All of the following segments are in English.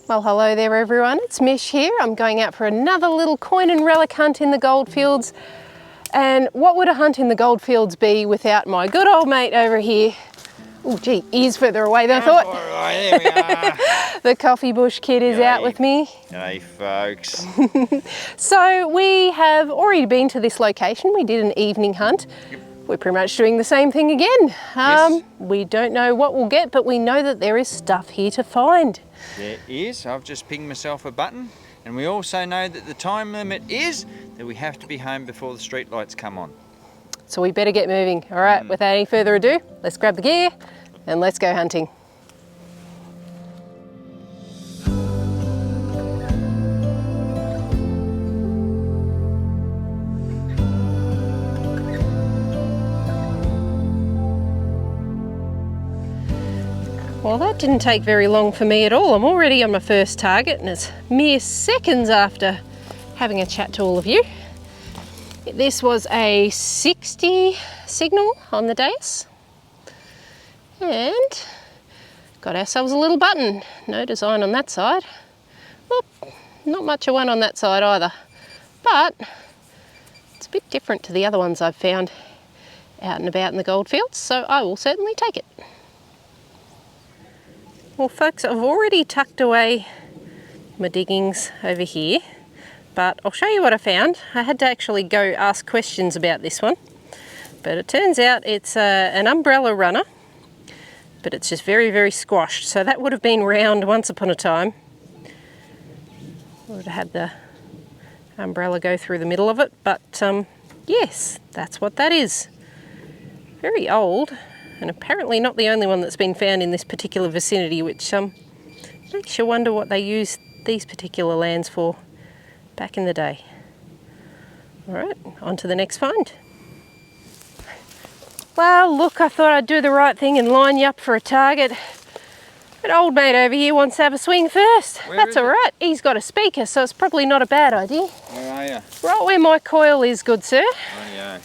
Well, hello there everyone, it's Mish here. I'm going out for another little coin and relic hunt in the goldfields. And what would a hunt in the goldfields be without my good old mate over here? Oh gee, he is further away than I thought. There we are. The coffee bush kid is out with me. Hey folks. So we have already been to this location. We did an evening hunt. Yep. We're pretty much doing the same thing again. Yes. We don't know what we'll get, but we know that there is stuff here to find. There is. I've just pinged myself a button, and we also know that the time limit is that we have to be home before the street lights come on. So we better get moving. All right, without any further ado, let's grab the gear and let's go hunting. Well, that didn't take very long for me at all. I'm already on my first target and it's mere seconds after having a chat to all of you. This was a 60 signal on the dais and got ourselves a little button. No design on that side. Well, not much of one on that side either, but it's a bit different to the other ones I've found out and about in the goldfields, so I will certainly take it. Well folks, I've already tucked away my diggings over here, but I'll show you what I found. I had to actually go ask questions about this one, but it turns out it's an umbrella runner, but it's just very, very squashed. So that would have been round once upon a time. Would have had the umbrella go through the middle of it, but yes, that's what that is. Very old. And apparently not the only one that's been found in this particular vicinity, which makes you wonder what they used these particular lands for back in the day. All right, on to the next find. Well, look, I thought I'd do the right thing and line you up for a target. But old mate over here wants to have a swing first. That's all right. He's got a speaker, so it's probably not a bad idea. Where are you? Right where my coil is, good sir. Oh yeah.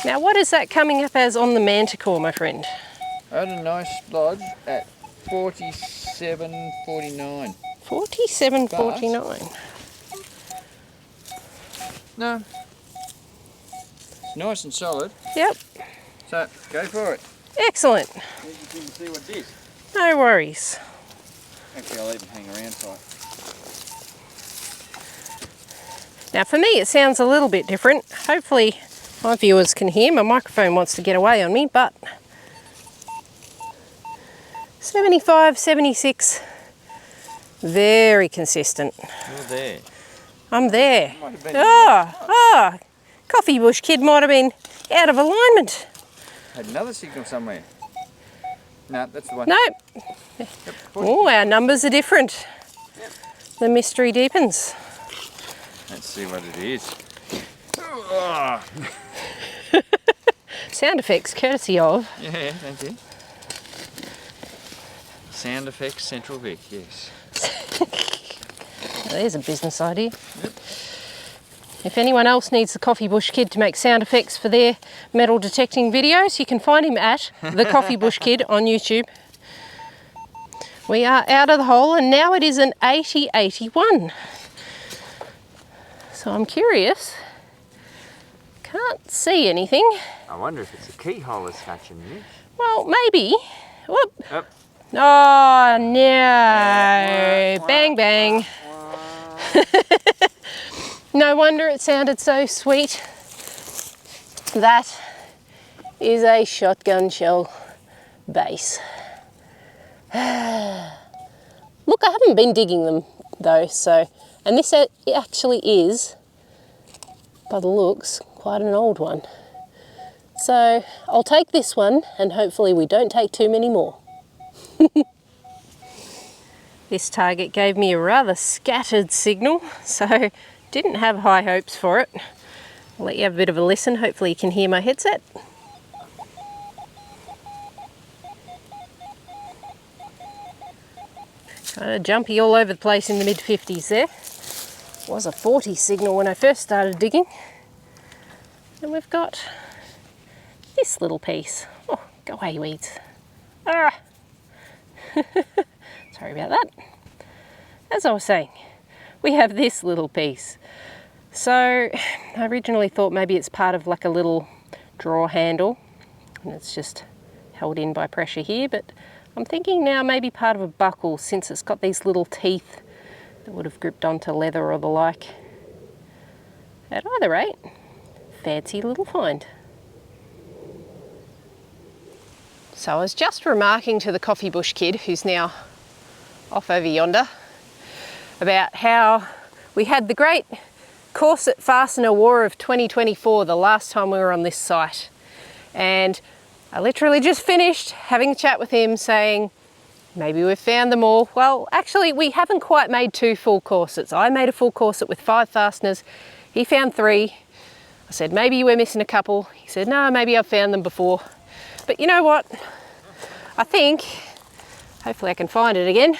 Now what is that coming up as on the manticore, my friend? I had a nice lodge at 47.49. 47.49. No. It's nice and solid. Yep. So go for it. Excellent. You can see what it is. No worries. Actually, I'll even hang around for it. Now for me it sounds a little bit different. Hopefully my viewers can hear. My microphone wants to get away on me, but 75, 76, very consistent. You're there. I'm there. Might have been Coffee bush kid might have been out of alignment. Had another signal somewhere. No, that's the one. Nope. Yep, Oh, our numbers are different. Yep. The mystery deepens. Let's see what it is. Oh. Sound effects courtesy of. Yeah, thank you. Sound effects Central Vic, yes. There's a business idea. Yep. If anyone else needs the Coffee Bush Kid to make sound effects for their metal detecting videos, you can find him at the Coffee Bush Kid on YouTube. We are out of the hole and now it is an 8081. So I'm curious. Can't see anything. I wonder if it's a keyhole that's catching you. Well, maybe. Whoop. Yep. Oh no! Bang bang. No wonder it sounded so sweet. That is a shotgun shell base. Look, I haven't been digging them though, so, and this actually is, by the looks, quite an old one. So I'll take this one and hopefully we don't take too many more. This target gave me a rather scattered signal, so didn't have high hopes for it. I'll let you have a bit of a listen, hopefully you can hear my headset. Kind of jumpy all over the place in the mid-50s there. Was a 40 signal when I first started digging. And we've got this little piece. Oh, go away, weeds. Ah. Sorry about that. As I was saying, we have this little piece. So I originally thought maybe it's part of like a little drawer handle and it's just held in by pressure here, but I'm thinking now maybe part of a buckle since it's got these little teeth that would have gripped onto leather or the like. At either rate, fancy little find. So I was just remarking to the coffee bush kid, who's now off over yonder, about how we had the great corset fastener war of 2024 the last time we were on this site. And I literally just finished having a chat with him saying, maybe we've found them all. Well, actually we haven't quite made 2 full corsets. I made a full corset with 5 fasteners. He found 3. I said, maybe we're missing a couple. He said, no, maybe I've found them before. But you know what? I think, hopefully I can find it again.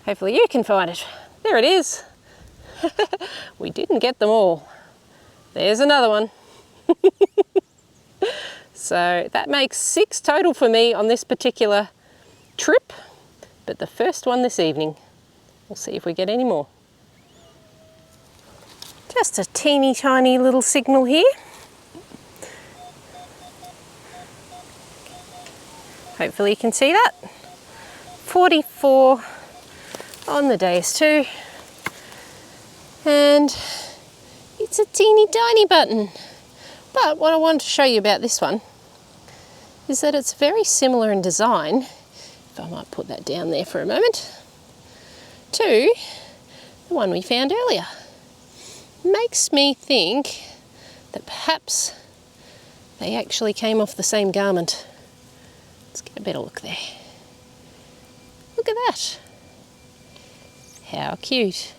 Hopefully you can find it. There it is. We didn't get them all. There's another one. So that makes 6 total for me on this particular trip, but the first one this evening. We'll see if we get any more. Just a teeny tiny little signal here. Hopefully you can see that. 44 on the DS2. And it's a teeny tiny button. But what I wanted to show you about this one is that it's very similar in design, if I might put that down there for a moment, to the one we found earlier. Makes me think that perhaps they actually came off the same garment. Let's get a better look there. Look at that. How cute.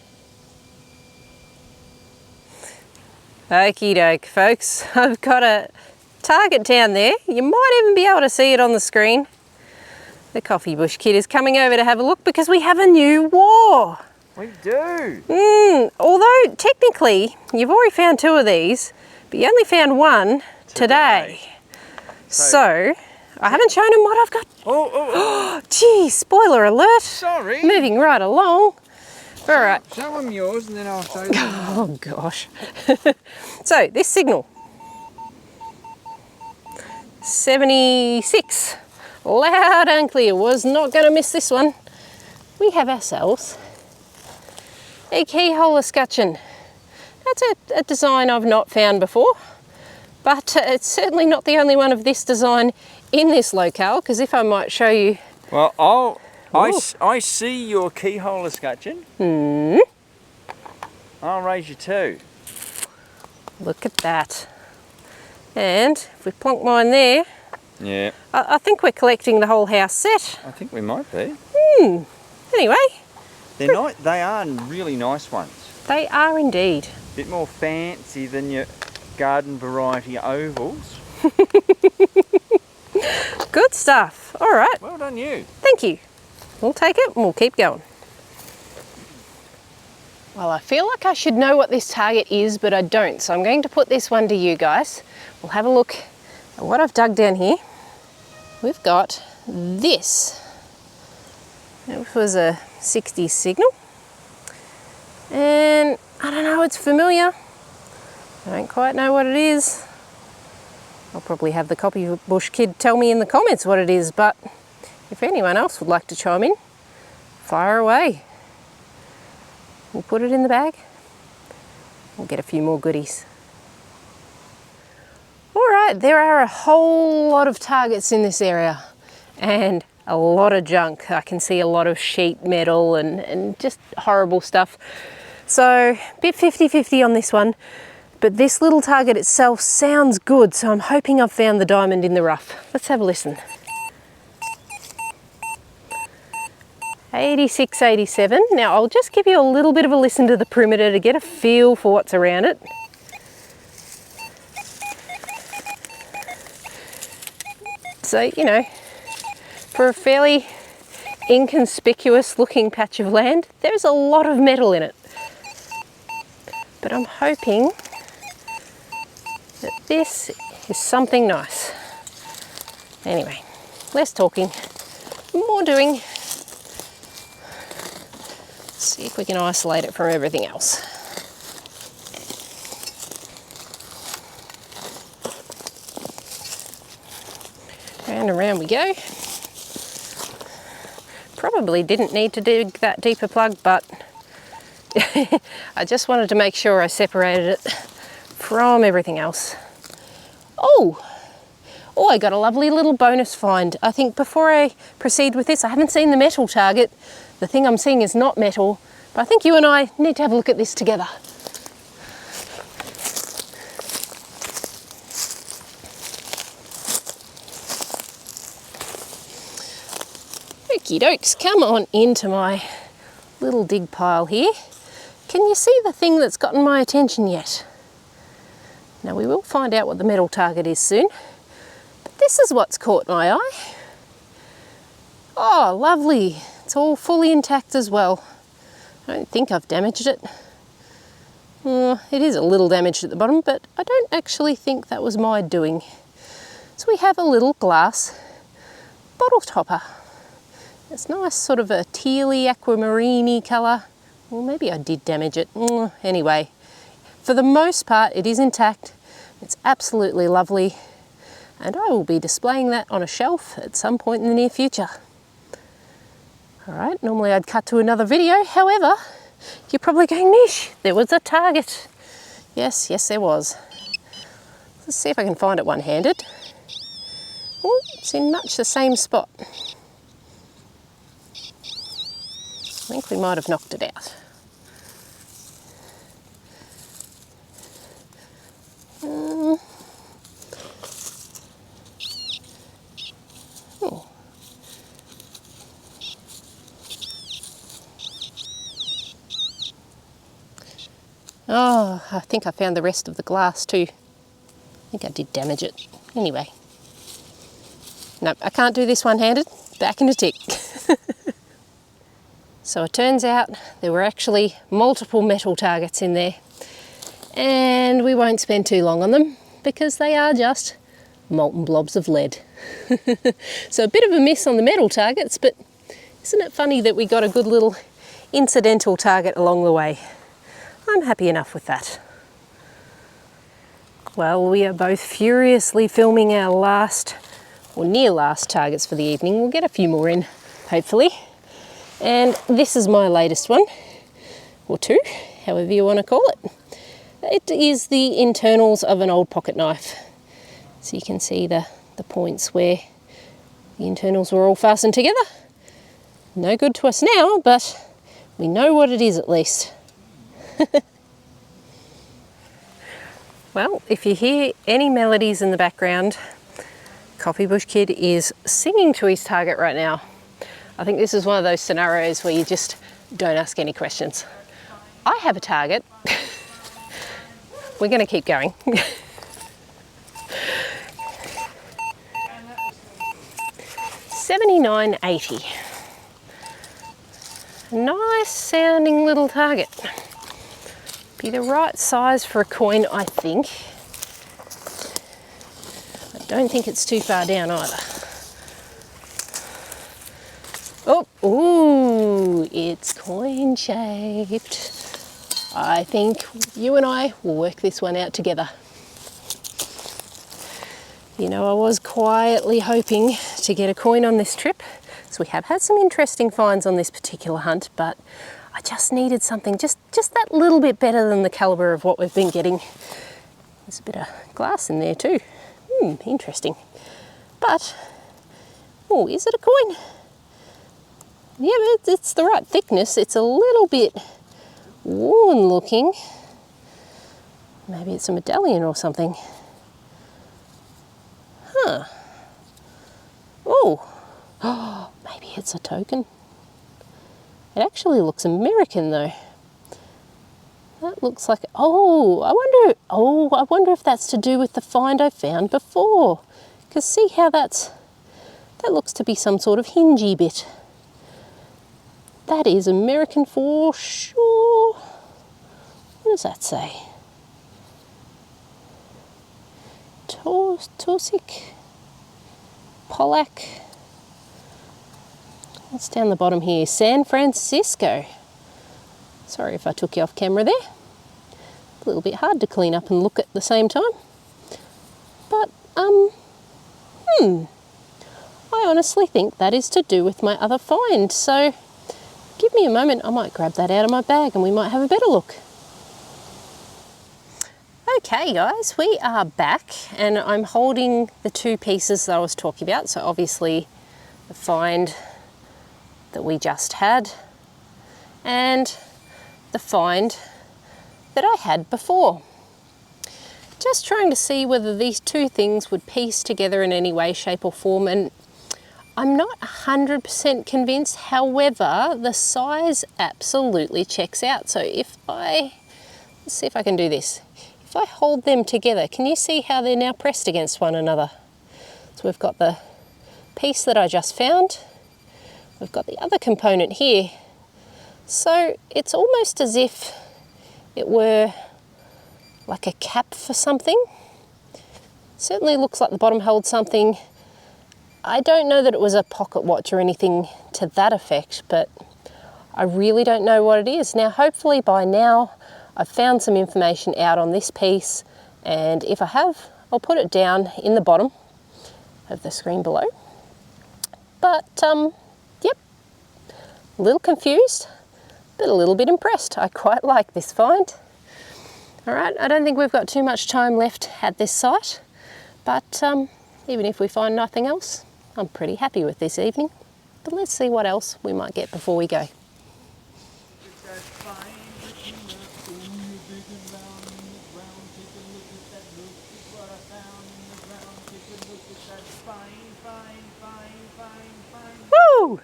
Okie doke, folks. I've got a target down there. You might even be able to see it on the screen. The coffee bush kid is coming over to have a look because we have a new war. We do. Although technically you've already found 2 of these, but you only found 1 today. So I haven't shown him what I've got. Oh. Gee, spoiler alert. Sorry. Moving right along. All right. Show them yours and then I'll show you them. Oh gosh. So this signal. 76. Loud and clear. Was not going to miss this one. We have ourselves a keyhole escutcheon. That's a design I've not found before, but it's certainly not the only one of this design in this locale, because if I might show you. Well, I see your keyhole escutcheon. I'll raise you 2. Look at that. And if we plonk mine there, yeah, I think we're collecting the whole house set. I think we might be. Anyway. They are really nice ones. They are indeed. Bit more fancy than your garden variety ovals. Good stuff. All right. Well done you. Thank you. We'll take it and we'll keep going. Well, I feel like I should know what this target is, but I don't. So I'm going to put this one to you guys. We'll have a look at what I've dug down here. We've got this. It was a 60s signal. And I don't know, it's familiar. I don't quite know what it is. I'll probably have the coffee bush kid tell me in the comments what it is, but if anyone else would like to chime in, fire away. We'll put it in the bag. We'll get a few more goodies. All right, there are a whole lot of targets in this area and a lot of junk. I can see a lot of sheet metal and just horrible stuff. So a bit 50-50 on this one, but this little target itself sounds good, so I'm hoping I've found the diamond in the rough. Let's have a listen. 86, 87. Now I'll just give you a little bit of a listen to the perimeter to get a feel for what's around it. So, you know, for a fairly inconspicuous looking patch of land, there's a lot of metal in it. But I'm hoping that this is something nice. Anyway, less talking, more doing. Let's see if we can isolate it from everything else. Round and round we go. Probably didn't need to dig that deeper plug, but I just wanted to make sure I separated it from everything else. Oh, I got a lovely little bonus find. I think before I proceed with this, I haven't seen the metal target. The thing I'm seeing is not metal, but I think you and I need to have a look at this together. Okie dokes, come on into my little dig pile here. Can you see the thing that's gotten my attention yet? Now we will find out what the metal target is soon, but this is what's caught my eye. Oh, lovely. It's all fully intact as well. I don't think I've damaged it. It is a little damaged at the bottom, but I don't actually think that was my doing. So we have a little glass bottle topper. It's nice, sort of a tealy, aquamarine-y colour. Well, maybe I did damage it. Anyway, for the most part, it is intact. It's absolutely lovely. And I will be displaying that on a shelf at some point in the near future. All right, normally I'd cut to another video. However, you're probably going, Mish, there was a target. Yes, there was. Let's see if I can find it one-handed. Oh, it's in much the same spot. I think we might have knocked it out. Oh, I think I found the rest of the glass too. I think I did damage it. Anyway. Nope, I can't do this one-handed. Back in a tick. So it turns out there were actually multiple metal targets in there, and we won't spend too long on them because they are just molten blobs of lead. So a bit of a miss on the metal targets, but isn't it funny that we got a good little incidental target along the way? I'm happy enough with that. Well, we are both furiously filming our last, or near last, targets for the evening. We'll get a few more in, hopefully. And this is my latest one, or two, however you want to call it. It is the internals of an old pocket knife. So you can see the points where the internals were all fastened together. No good to us now, but we know what it is at least. Well, if you hear any melodies in the background, Coffee Bush Kid is singing to his target right now. I think this is one of those scenarios where you just don't ask any questions. I have a target. We're going to keep going. $79.80. Nice sounding little target. Be the right size for a coin, I think. I don't think it's too far down either. Oh, ooh, it's coin shaped. I think you and I will work this one out together. You know, I was quietly hoping to get a coin on this trip. So we have had some interesting finds on this particular hunt, but I just needed something just that little bit better than the caliber of what we've been getting. There's a bit of glass in there too. Interesting. But, oh, is it a coin? Yeah, but it's the right thickness. It's a little bit worn looking. Maybe it's a medallion or something. Huh. Oh, maybe it's a token. It actually looks American though. That looks like, I wonder if that's to do with the find I found before. Because see how that looks to be some sort of hingey bit. That is American for sure. What does that say? Torsic, Pollack. What's down the bottom here? San Francisco. Sorry if I took you off camera there. A little bit hard to clean up and look at the same time. But, I honestly think that is to do with my other find. So give me a moment, I might grab that out of my bag and we might have a better look. Okay guys, we are back and I'm holding the two pieces that I was talking about. So obviously the find that we just had and the find that I had before. Just trying to see whether these two things would piece together in any way, shape or form, and I'm not 100% convinced. However, the size absolutely checks out. So let's see if I can do this. If I hold them together, can you see how they're now pressed against one another? So we've got the piece that I just found. We've got the other component here. So it's almost as if it were like a cap for something. Certainly looks like the bottom holds something. I don't know that it was a pocket watch or anything to that effect, but I really don't know what it is. Now, hopefully by now I've found some information out on this piece, and if I have, I'll put it down in the bottom of the screen below. But, yep, a little confused, but a little bit impressed. I quite like this find. All right, I don't think we've got too much time left at this site, but even if we find nothing else, I'm pretty happy with this evening. But let's see what else we might get before we go. Woo!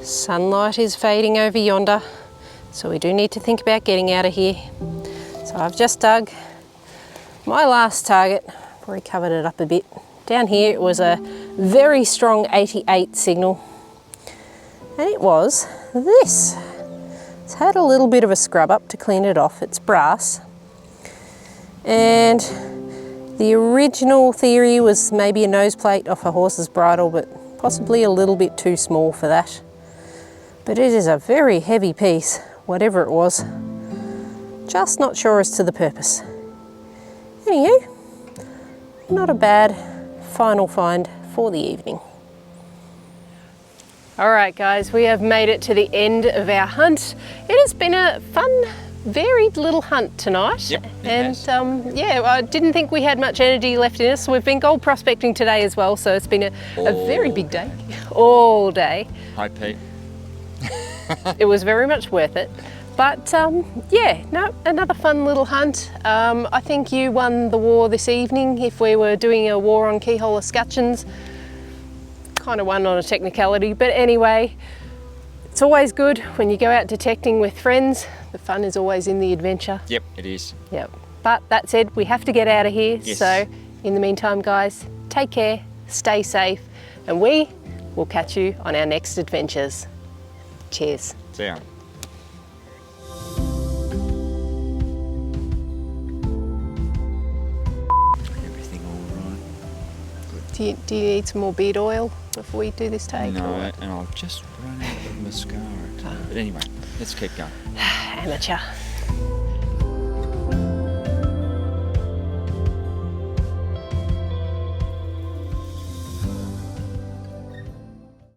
Sunlight is fading over yonder, so we do need to think about getting out of here. So I've just dug my last target. I've already covered it up a bit. Down here it was a very strong 88 signal, and it was this. It's had a little bit of a scrub up to clean it off. It's brass, and the original theory was maybe a nose plate off a horse's bridle, but possibly a little bit too small for that. But it is a very heavy piece, whatever it was. Just not sure as to the purpose. Anywho, not a bad final find for the evening. All right guys, we have made it to the end of our hunt. It has been a fun, varied little hunt tonight. Yep, and yeah, I didn't think we had much energy left in us. We've been gold prospecting today as well, so it's been a very big day, all day. Hi Pete. It was very much worth it. But yeah, no, another fun little hunt. I think you won the war this evening. If we were doing a war on keyhole escutcheons, kind of won on a technicality. But anyway, it's always good when you go out detecting with friends. The fun is always in the adventure. Yep, it is. Yep. But that said, we have to get out of here. Yes. So in the meantime, guys, take care, stay safe, and we will catch you on our next adventures. Cheers. See ya. Everything all right? Good. Do you need some more beard oil before we do this take? No, or? and I've just run out of mascara. But anyway, let's keep going. Amateur.